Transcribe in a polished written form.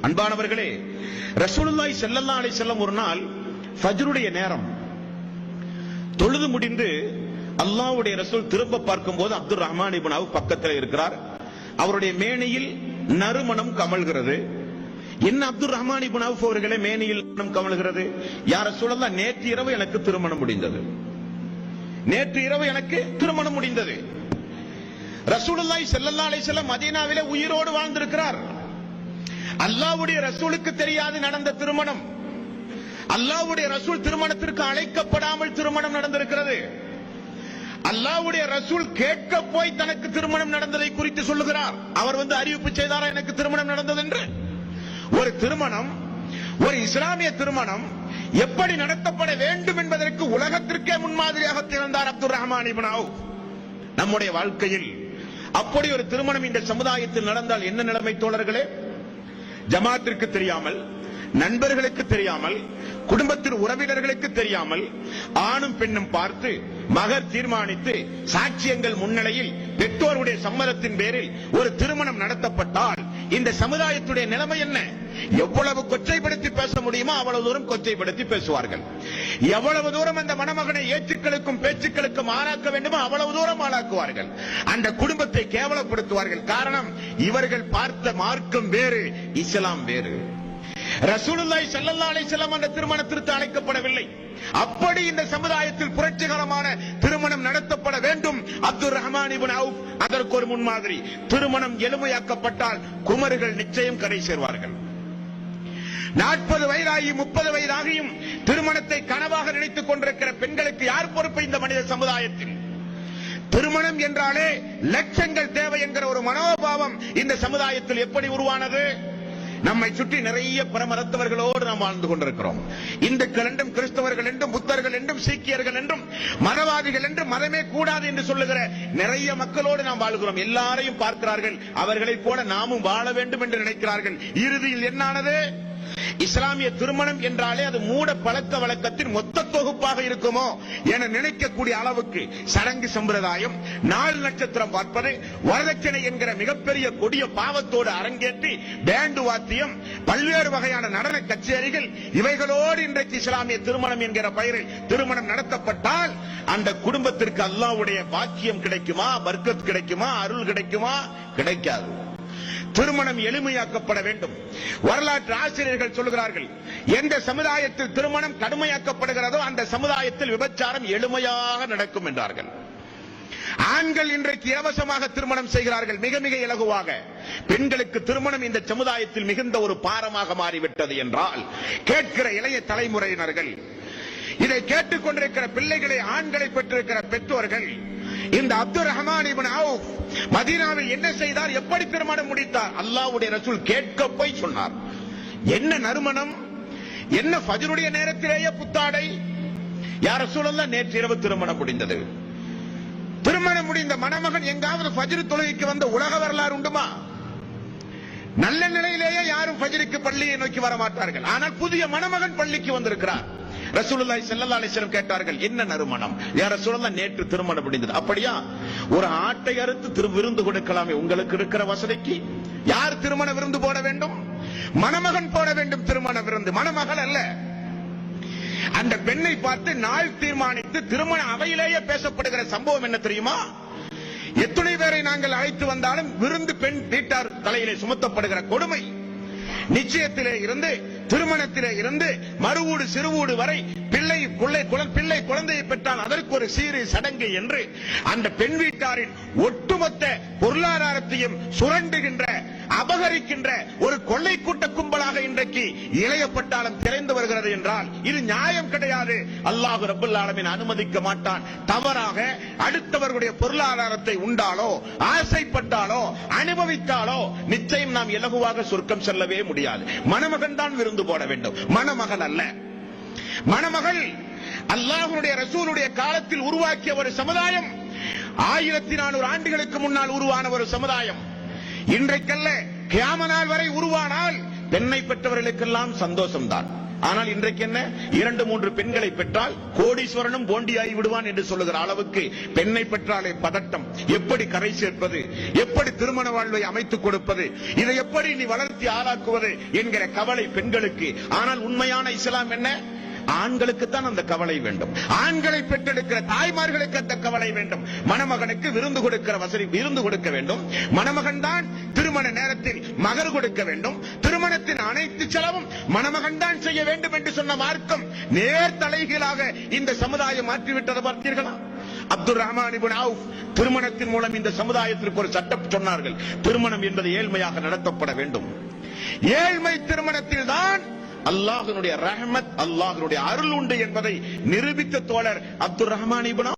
அன்பானவர்களே, ரசூலுல்லாஹி ஸல்லல்லாஹு அலைஹி வஸல்லம் ஒரு நாள் ஃபஜ்ருடைய நேரம் தொழுது முடிந்து அல்லாஹ்வுடைய ரசூல் திரும்ப பார்க்கும்போது அப்துர் ரஹ்மான் இப்னு அவுஃப் பக்கத்தில் இருக்கிறார். அவருடைய மேனியில் நறுமணம் கமழ்கிறது. என்ன அப்துர் ரஹ்மான் இப்னு அவுஃப் அவர்களே மேனியில் நறுமணம் கமழ்கிறது? யா ரசூலல்லாஹ், நேற்று இரவு எனக்கு திருமணம் முடிந்தது. நேற்று இரவு எனக்கு திருமணம் முடிந்தது. ரசூலுல்லாஹி ஸல்லல்லாஹு அலைஹி வஸல்லம் மதீனாவிலே உயிரோடு வாழ்ந்திருக்கிறார். அல்லாஹ்வுடைய ரசூலுக்கு தெரியாது நடந்த திருமணம். அல்லாஹ்வுடைய ரசூல் திருமணத்திற்கு அழைக்கப்படாமல் திருமணம் நடந்திருக்கிறது. அல்லாஹ்வுடைய ரசூல் கேட்க போய் தனக்கு திருமணம் நடந்ததை குறித்து சொல்லுகிறார். அவர் அறிவிப்பு செய்தாரா எனக்கு திருமணம் நடந்தது என்று? ஒரு திருமணம், ஒரு இஸ்லாமிய திருமணம் எப்படி நடத்தப்பட வேண்டும் என்பதற்கு உலகத்திற்கே முன்மாதிரியாக திகழ்ந்தார் அப்துர் ரஹ்மான் இப்னு அவுஃப். நம்முடைய வாழ்க்கையில் அப்படி ஒரு திருமணம் இந்த சமுதாயத்தில் நடந்தால் என்ன நிலைமை தோழர்களே? ஜமாத்திற்கு தெரியாமல், நண்பர்களுக்கு தெரியாமல், குடும்பத்தின் உறவினர்களுக்கு தெரியாமல் ஆணும் பெண்ணும் பார்த்து மகர் தீர்மானித்து சாட்சியங்கள் முன்னிலையில் பெற்றோருடைய சம்மதத்தின் பேரில் ஒரு திருமணம் நடத்தப்பட்டால் இந்த சமுதாயத்துடைய நிலைமை என்ன? எவ்வளவு கொச்சைப்படுத்தி பேச முடியுமோ அவ்வளவு தூரம் கொச்சைப்படுத்தி பேசுவார்கள். எவ்வளவு தூரம் அந்த மணமகனை ஏச்சுக்களுக்கும் பேச்சுக்களுக்கும் ஆளாக்க வேண்டுமோ அவ்வளவு தூரம் ஆளாக்குவார்கள். அந்த குடும்பத்தை கேவலப்படுத்துவார்கள். காரணம், இவர்கள் பார்த்த மார்க்கம் வேறு, இஸ்லாம் வேறு. ரசூலுல்லாஹி ஸல்லல்லாஹு அலைஹி வஸல்லம் அந்த திருமணத்திற்கு அழைக்கப்படவில்லை. அப்படி இந்த சமுதாயத்தில் புரட்சிகரமான திருமணம் நடத்தப்பட வேண்டும். அப்துர் ரஹ்மான் இப்னு அவுஃப் அதற்கு ஒரு முன்மாதிரி. திருமணம் எளிமையாக்கப்பட்டால் குமர்கள் நிச்சயம் கரை சேர்வார்கள். 40 வயதாகி 30 வயதாகியும் திருமணத்தை கனவாக நினைத்துக் கொண்டிருக்கிற பெண்களுக்கு யார் பொறுப்பு இந்த மனித சமுதாயத்தில்? திருமணம் என்றாலே லட்சங்கள் தேவை என்கிற ஒரு மனோபாவம் இந்த சமுதாயத்தில் எப்படி உருவானது? நம்மை சுற்றி நிறைய பரமரத்தவர்களோடு நாம் வாழ்ந்து கொண்டிருக்கிறோம். இந்துக்கள் என்றும், கிறிஸ்தவர்கள் என்றும், புத்தர்கள் என்றும், சீக்கியர்கள் என்றும், மதவாதிகள் என்றும், மதமே கூடாது என்று சொல்லுகிற நிறைய மக்களோடு நாம் வாழ்கிறோம். எல்லாரையும் பார்க்கிறார்கள், அவர்களைப் போல நாமும் வாழ வேண்டும் என்று நினைக்கிறார்கள். இறுதியில் என்னானது? இஸ்லாமிய திருமணம் என்றாலே அது மூட பழக்க வழக்கத்தின் மொத்த தொகுப்பாக இருக்குமோ என நினைக்கக்கூடிய அளவுக்கு சடங்கு சம்பிரதாயம், நாள் நட்சத்திரம் பார்ப்பது, வரதட்சணை என்கிற மிகப்பெரிய கொடிய பாவத்தோடு அரங்கேற்றி பேண்டு வாத்தியம், பல்வேறு வகையான நடன கச்சேரிகள், இவைகளோடு இன்றைக்கு இஸ்லாமிய திருமணம் என்கிற பெயரில் திருமணம் நடத்தப்பட்டால் அந்த குடும்பத்திற்கு அல்லாஹ்வுடைய பாக்கியம் கிடைக்குமா? பர்க்கத் கிடைக்குமா? அருள் கிடைக்குமா? கிடைக்காது. திருமணம் எளிமையாக்கப்பட வேண்டும். வரலாற்று ஆசிரியர்கள் சொல்கிறார்கள், எந்த சமுதாயத்தில் திருமணம் கடுமையாக்கப்படுகிறதோ அந்த சமுதாயத்தில் விபச்சாரம் எளிமையாக நடக்கும் என்றார்கள். ஆண்கள் இன்றைக்கு இலவசமாக திருமணம் செய்கிறார்கள், மிக மிக இலகுவாக. பெண்களுக்கு திருமணம் இந்த சமுதாயத்தில் மிகுந்த ஒரு பாரமாக மாறிவிட்டது என்றால் கேட்கிற இளைய தலைமுறையினர்கள், இதை கேட்டுக் கொண்டிருக்கிற பிள்ளைகளை, ஆண்களை பெற்றிருக்கிற பெற்றோர்கள், இந்த அப்துர் ரஹ்மான் இப்னு அவுஃப் மதீனாவில் என்ன செய்தார்? எப்படி திருமணம் முடித்தார்? அல்லாஹ்வுடைய ரசூல் கேட்க போய் சொன்னார். என்ன நறுமணம், என்ன ஃபஜ்ருடைய நேரத்திலேயே புத்தாடை? யா ரசூலல்லாஹ், நேற்று இரவு திருமணம் முடிந்தது. திருமணம் முடிந்த மணமகன் எங்காவது ஃபஜ்ர் தொழுகைக்கு வந்த உலக வரலாறு உண்டுமா? நல்ல நிலையிலேயே யாரும் ஃபஜ்ருக்கு பள்ளியை நோக்கி வர மாட்டார்கள். ஆனால் புதிய மணமகன் பள்ளிக்கு வந்திருக்கிறார். ரசூலுல்லாஹி ஸல்லல்லாஹு அலைஹி வஸல்லம் கேட்டார்கள், என்ன நறுமணம்? யா ரசூலல்லாஹ், நேற்று திருமணம் முடிந்தது. அப்படியா? ஒரு ஆட்டை அறுத்து விருந்து கொடுக்கலாமே, உங்களுக்கு இருக்கிற வசதிக்கு. யார் திருமண விருந்து போட வேண்டும்? மணமகன் போட வேண்டும் திருமண விருந்து, மணமகள் அல்ல. அந்த பெண்ணை பார்த்து நாள் தீர்மானித்து திருமண அவையிலேயே பேசப்படுகிற சம்பவம் என்ன தெரியுமா? எத்தனை பேரை நாங்கள் அழைத்து வந்தாலும் விருந்து பெண் வீட்டார் தலையிலே சுமத்தப்படுகிற கொடுமை. நிச்சயத்திலே இருந்து, திருமணத்திலே இருந்து, மறுவூடு சிறுவூடு வரை பிள்ளை குழந்தையை பெற்றால் அதற்கு ஒரு சீரு சடங்கு என்று அந்த பெண் வீட்டாரின் ஒட்டுமொத்த பொருளாதாரத்தையும் சுரண்டுகின்ற, அபகரிக்கின்ற ஒரு கொள்ளை கூட்ட கும்பலாக இன்றைக்கு இளைய பட்டாளம் திரைந்து வருகிறது என்றால் இது நியாயம் கிடையாது. அல்லாஹ் ரப்பல் ஆலமீன் அனுமதிக்க மாட்டான். தவறாக அடுத்தவர்களுடைய பொருளாதாரத்தை உண்டாலோ, ஆசைப்பட்டாலோ, அனுபவித்தாலோ நிச்சயம் நாம் இலகுவாக சொர்க்கம் செல்லவே முடியாது. மணமகன் தான் விருந்து போட வேண்டும், மணமகள் அல்ல. மணமகள் அல்லாஹ்வுடைய ரசூலுடைய காலத்தில் உருவாக்கிய ஒரு சமுதாயம், 1400 ஆண்டுகளுக்கு முன்னால் உருவான ஒரு சமுதாயம். இன்றைக்கல்ல, கியாமத் நாள் வரை உருவானால் பெண்ணை பெற்றவர்களுக்கெல்லாம் சந்தோஷம்தான். ஆனால் இன்றைக்கு என்ன, 2-3 பெண்களை பெற்றால் கோடீஸ்வரனும் போண்டியாகி விடுவான் என்று சொல்லுகிற அளவுக்கு பெண்ணை பெற்றாலே பதட்டம். எப்படி கரை சேர்ப்பது, எப்படி திருமண வாழ்வை அமைத்துக் கொடுப்பது, இதை எப்படி நீ வளர்த்தி ஆளாக்குவது என்கிற கவலை பெண்களுக்கு. ஆனால் உண்மையான இஸ்லாம் என்ன, ஆண்களுக்குத்தான் அந்த கவலை வேண்டும். ஆண்களை பெற்றெடுக்கிற தாய்மார்களுக்கு அந்த கவலை வேண்டும். மணமகனுக்கு விருந்து கொடுக்கிற வசதி விருந்து கொடுக்க வேண்டும். மணமகன் தான் திருமண நேரத்தில் மகர் கொடுக்க வேண்டும். திருமணத்தின் அனைத்து செலவும் மணமகன் தான் செய்ய வேண்டும் என்று சொன்ன மார்க்கம் நேர் தலைகீழாக இந்த சமுதாயம் மாற்றிவிட்டது பார்த்தீர்களா? அப்துல் ரஹ்மான் இப்னு அவுஃப் திருமணத்தின் மூலம் இந்த சமுதாயத்திற்கு ஒரு சட்டம் சொன்னார்கள். திருமணம் என்பது ஏழ்மையாக நடத்தப்பட வேண்டும். ஏழ்மை திருமணத்தில் தான் அல்லாஹ்வினுடைய ரஹ்மத், அல்லாஹ்வினுடைய அருள் உண்டு என்பதை நிரூபித்த தோழர் அப்துல் ரஹ்மான் இப்னு